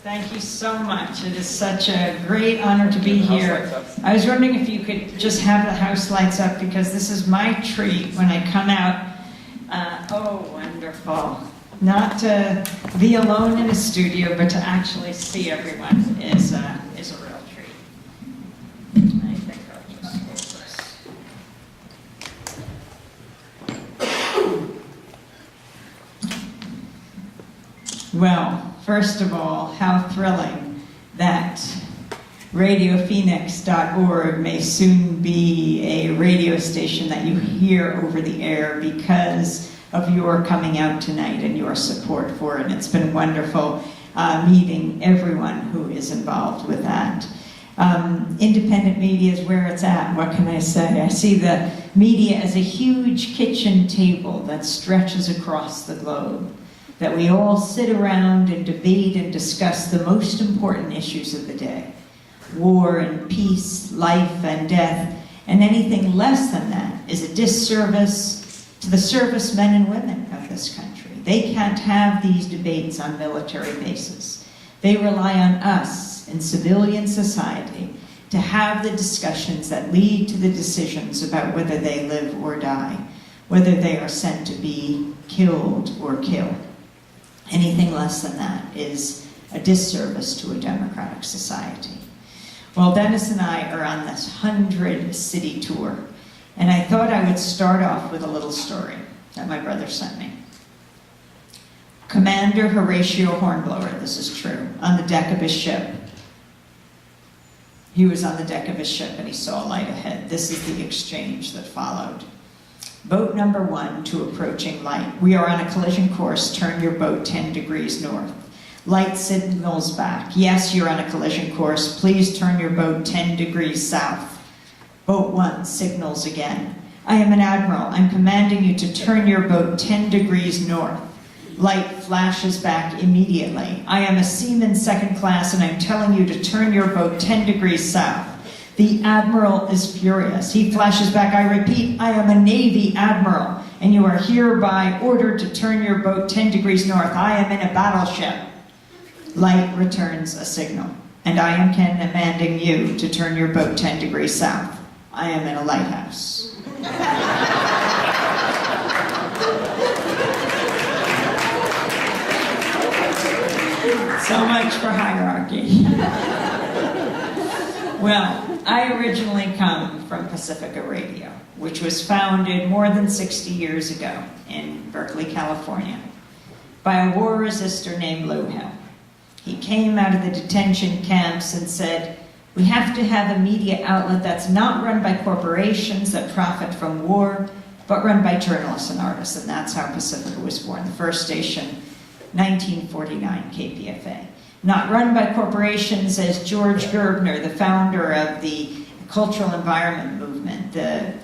Thank you so much. It is such a great honor to be here. I was wondering if you could just have the house lights up, because this is my treat when I come out. Oh, wonderful. Not to be alone in a studio, but to actually see everyone is a real treat. I think I'll just hold this. Well, first of all, how thrilling that RadioPhoenix.org may soon be a radio station that you hear over the air because of your coming out tonight and your support for it. It's been wonderful meeting everyone who is involved with that. Independent media is where it's at. What can I say? I see the media as a huge kitchen table that stretches across the globe, that we all sit around and debate and discuss the most important issues of the day. War and peace, life and death, and anything less than that is a disservice to the servicemen and women of this country. They can't have these debates on military bases. They rely on us in civilian society to have the discussions that lead to the decisions about whether they live or die, whether they are sent to be killed or killed. Anything less than that is a disservice to a democratic society. Well, Dennis and I are on this 100-city tour, and I thought I would start off with a little story that my brother sent me. Commander Horatio Hornblower, this is true, on the deck of his ship. He was on the deck of his ship and he saw a light ahead. This is the exchange that followed. Boat number 1 to approaching light. We are on a collision course. Turn your boat 10 degrees north. Light signals back. Yes, you're on a collision course. Please turn your boat 10 degrees south. Boat 1 signals again. I am an admiral. I'm commanding you to turn your boat 10 degrees north. Light flashes back immediately. I am a seaman second class and I'm telling you to turn your boat 10 degrees south. The admiral is furious. He flashes back, I repeat, I am a Navy admiral, and you are hereby ordered to turn your boat 10 degrees north. I am in a battleship. Light returns a signal, and I am commanding you to turn your boat 10 degrees south. I am in a lighthouse. So much for hierarchy. Well, I originally come from Pacifica Radio, which was founded more than 60 years ago in Berkeley, California, by a war resistor named Lou Hill. He came out of the detention camps and said, we have to have a media outlet that's not run by corporations that profit from war, but run by journalists and artists, and that's how Pacifica was born. The first station, 1949, KPFA. Not run by corporations as George Gerbner, the founder of the Cultural Environment Movement, the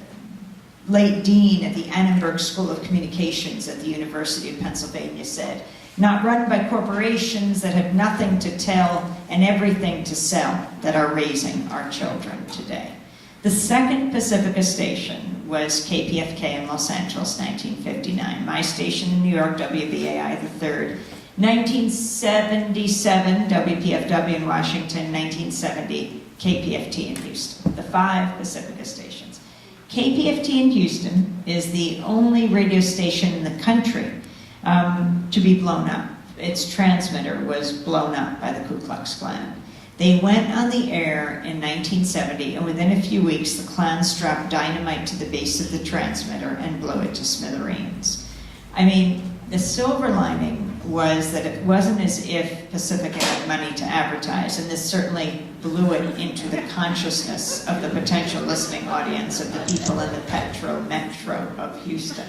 late dean at the Annenberg School of Communications at the University of Pennsylvania, said. Not run by corporations that have nothing to tell and everything to sell that are raising our children today. The second Pacifica station was KPFK in Los Angeles, 1959. My station in New York, WBAI, the third. 1977, WPFW in Washington, 1970, KPFT in Houston. The 5 Pacifica stations. KPFT in Houston is the only radio station in the country to be blown up. Its transmitter was blown up by the Ku Klux Klan. They went on the air in 1970, and within a few weeks, the Klan strapped dynamite to the base of the transmitter and blew it to smithereens. I mean, the silver lining was that it wasn't as if Pacifica had money to advertise, and this certainly blew it into the consciousness of the potential listening audience of the people in the metro of Houston.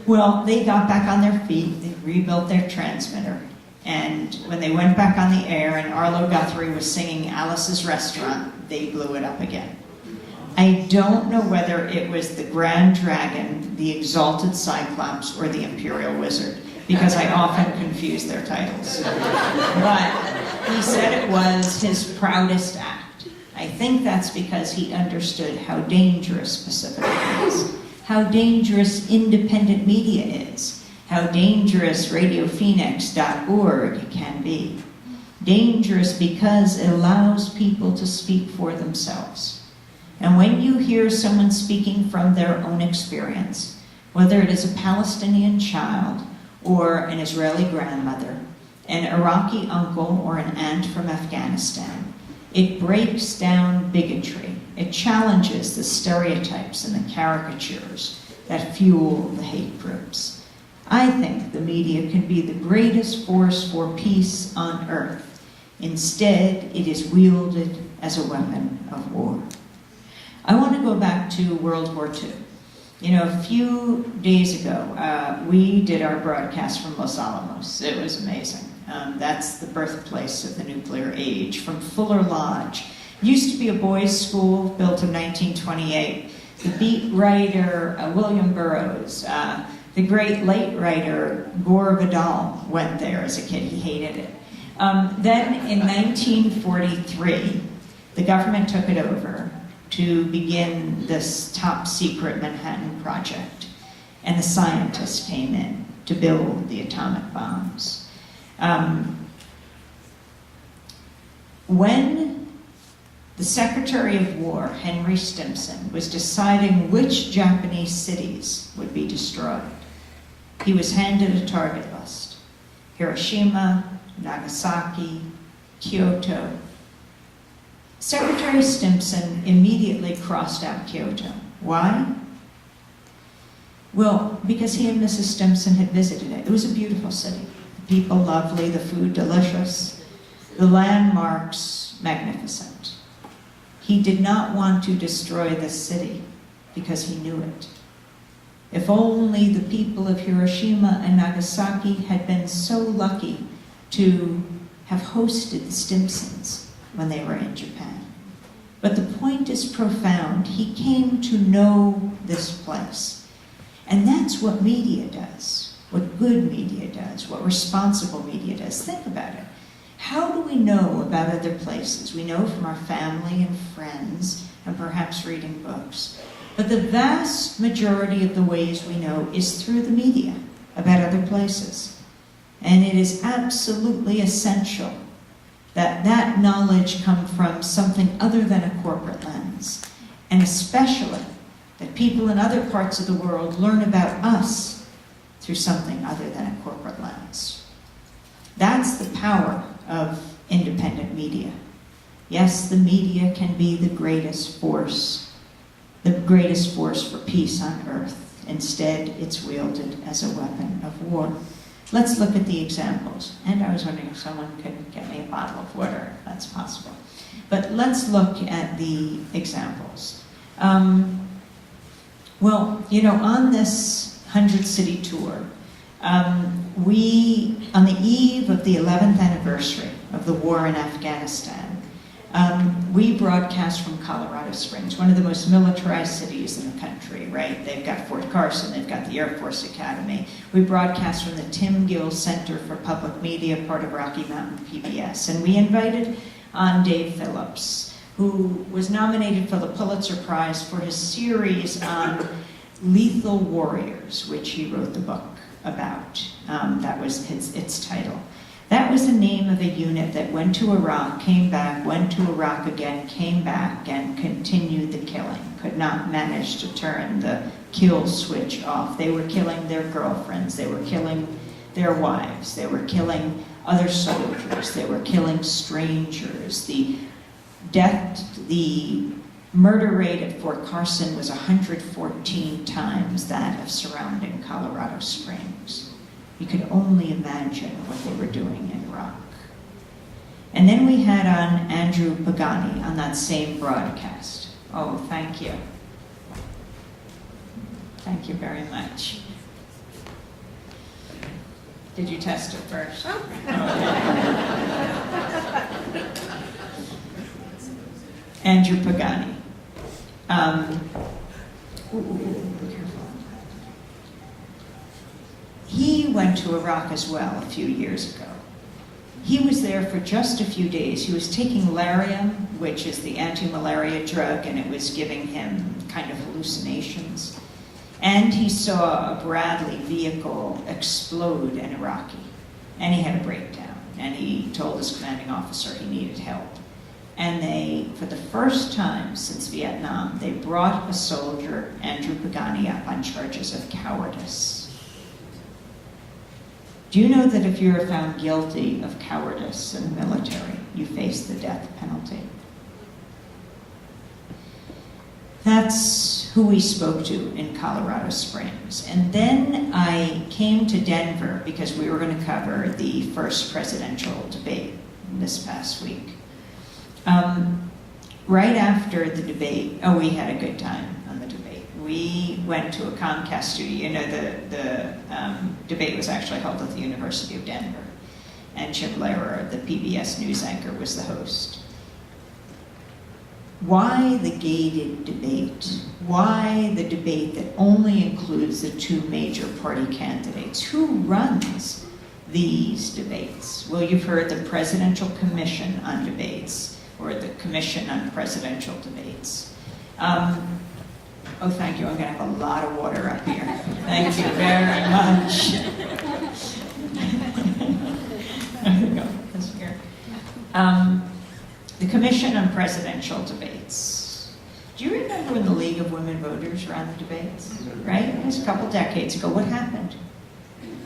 Well, they got back on their feet, they rebuilt their transmitter, and when they went back on the air and Arlo Guthrie was singing Alice's Restaurant, they blew it up again. I don't know whether it was the Grand Dragon, the Exalted Cyclops, or the Imperial Wizard, because I often confuse their titles. But he said it was his proudest act. I think that's because he understood how dangerous Pacifica is, how dangerous independent media is, how dangerous RadioPhoenix.org can be. Dangerous because it allows people to speak for themselves. And when you hear someone speaking from their own experience, whether it is a Palestinian child or an Israeli grandmother, an Iraqi uncle or an aunt from Afghanistan, it breaks down bigotry. It challenges the stereotypes and the caricatures that fuel the hate groups. I think the media can be the greatest force for peace on earth. Instead, it is wielded as a weapon of war. I want to go back to World War II. You know, a few days ago, we did our broadcast from Los Alamos. It was amazing. That's the birthplace of the nuclear age, from Fuller Lodge. Used to be a boys' school, built in 1928. The beat writer, William Burroughs, the great late writer, Gore Vidal, went there as a kid. He hated it. Then in 1943, the government took it over to begin this top secret Manhattan Project. And the scientists came in to build the atomic bombs. When the Secretary of War, Henry Stimson, was deciding which Japanese cities would be destroyed, he was handed a target list. Hiroshima, Nagasaki, Kyoto. Secretary Stimson immediately crossed out Kyoto. Why? Well, because he and Mrs. Stimson had visited it. It was a beautiful city. The people lovely, the food delicious, the landmarks magnificent. He did not want to destroy this city because he knew it. If only the people of Hiroshima and Nagasaki had been so lucky to have hosted the Stimsons when they were in Japan. But the point is profound. He came to know this place. And that's what media does, what good media does, what responsible media does. Think about it. How do we know about other places? We know from our family and friends and perhaps reading books. But the vast majority of the ways we know is through the media about other places. And it is absolutely essential that that knowledge come from something other than a corporate lens. And especially that people in other parts of the world learn about us through something other than a corporate lens. That's the power of independent media. Yes, the media can be the greatest force for peace on earth. Instead, it's wielded as a weapon of war. Let's look at the examples. And I was wondering if someone could get me a bottle of water, if that's possible. But let's look at the examples. Well, you know, on this 100-city tour, we, on the eve of the 11th anniversary of the war in Afghanistan, we broadcast from Colorado Springs, one of the most militarized cities in the country, right? They've got Fort Carson, they've got the Air Force Academy. We broadcast from the Tim Gill Center for Public Media, part of Rocky Mountain PBS. And we invited on Dave Phillips, who was nominated for the Pulitzer Prize for his series on Lethal Warriors, which he wrote the book about. That was its title. That was the name of a unit that went to Iraq, came back, went to Iraq again, came back, and continued the killing. Could not manage to turn the kill switch off. They were killing their girlfriends. They were killing their wives. They were killing other soldiers. They were killing strangers. The murder rate at Fort Carson was 114 times that of surrounding Colorado Springs. You could only imagine what they were doing in Iraq. And then we had on Andrew Pagani on that same broadcast. Oh, thank you. Thank you very much. Did you test it first? Oh. Andrew Pagani. Be careful. He went to Iraq as well a few years ago. He was there for just a few days. He was taking Lariam, which is the anti-malaria drug, and it was giving him kind of hallucinations. And he saw a Bradley vehicle explode in Iraqi, and he had a breakdown. and he told his commanding officer he needed help. And they, for the first time since Vietnam, they brought a soldier, Andrew Pagani, up on charges of cowardice. Do you know that if you are found guilty of cowardice in the military, you face the death penalty? That's who we spoke to in Colorado Springs. And then I came to Denver because we were going to cover the first presidential debate this past week. Right after the debate, we had a good time on the debate. We went to a Comcast studio. You know, the debate was actually held at the University of Denver. And Jim Lehrer, the PBS news anchor, was the host. Why the gated debate? Why the debate that only includes the two major party candidates? Who runs these debates? Well, you've heard the Presidential Commission on Debates, or the Commission on Presidential Debates. Oh, thank you. I'm going to have a lot of water up here. Thank you very much. There we go. That's here. The Commission on Presidential Debates. Do you remember when the League of Women Voters ran the debates? Right? It was a couple decades ago. What happened?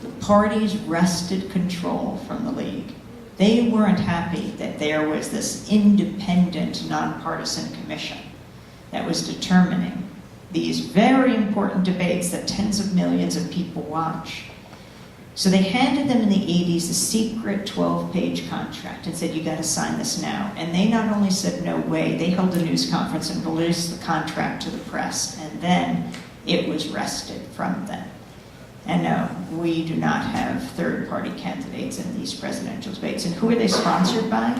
The parties wrested control from the League. They weren't happy that there was this independent, nonpartisan commission that was determining these very important debates that tens of millions of people watch. So they handed them in the 80s a secret 12-page contract and said, you got to sign this now. And they not only said no way, they held a news conference and released the contract to the press, and then it was wrested from them. And no, we do not have third-party candidates in these presidential debates. And who are they sponsored by?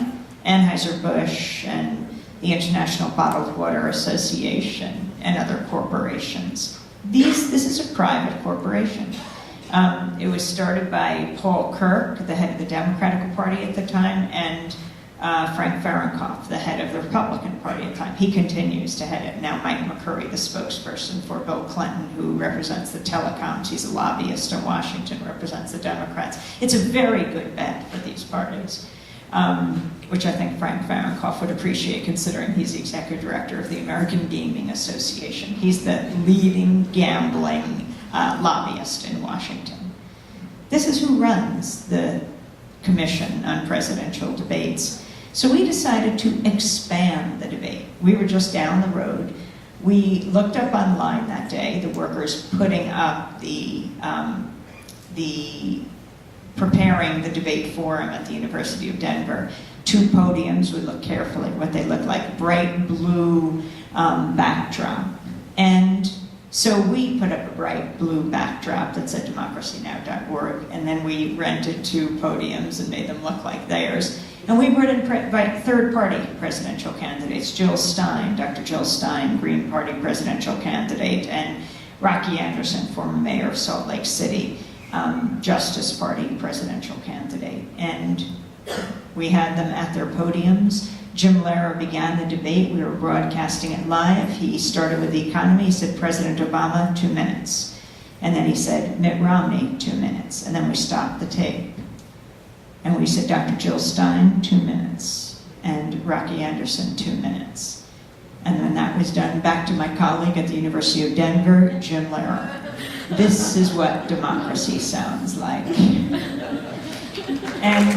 Anheuser-Busch and the International Bottled Water Association and other corporations. This is a private corporation. It was started by Paul Kirk, the head of the Democratic Party at the time, and Frank Fahrenkopf, the head of the Republican Party at the time. He continues to head it. Now Mike McCurry, the spokesperson for Bill Clinton, who represents the telecoms. He's a lobbyist in Washington, represents the Democrats. It's a very good bet for these parties, which I think Frank Fahrenkopf would appreciate, considering he's the executive director of the American Gaming Association. He's the leading gambling lobbyist in Washington. This is who runs the Commission on Presidential Debates. So we decided to expand the debate. We were just down the road. We looked up online that day, the workers putting up the preparing the debate forum at the University of Denver. Two podiums, we looked carefully what they looked like, bright blue backdrop. And so we put up a bright blue backdrop that said democracynow.org, and then we rented two podiums and made them look like theirs. And we brought in third-party presidential candidates, Jill Stein, Dr. Jill Stein, Green Party presidential candidate, and Rocky Anderson, former mayor of Salt Lake City, Justice Party presidential candidate. And we had them at their podiums. Jim Lehrer began the debate. We were broadcasting it live. He started with the economy. He said, President Obama, 2 minutes. And then he said, Mitt Romney, 2 minutes. And then we stopped the tape. And we said, Dr. Jill Stein, 2 minutes. And Rocky Anderson, 2 minutes. And when that was done, back to my colleague at the University of Denver, Jim Lehrer. This is what democracy sounds like. And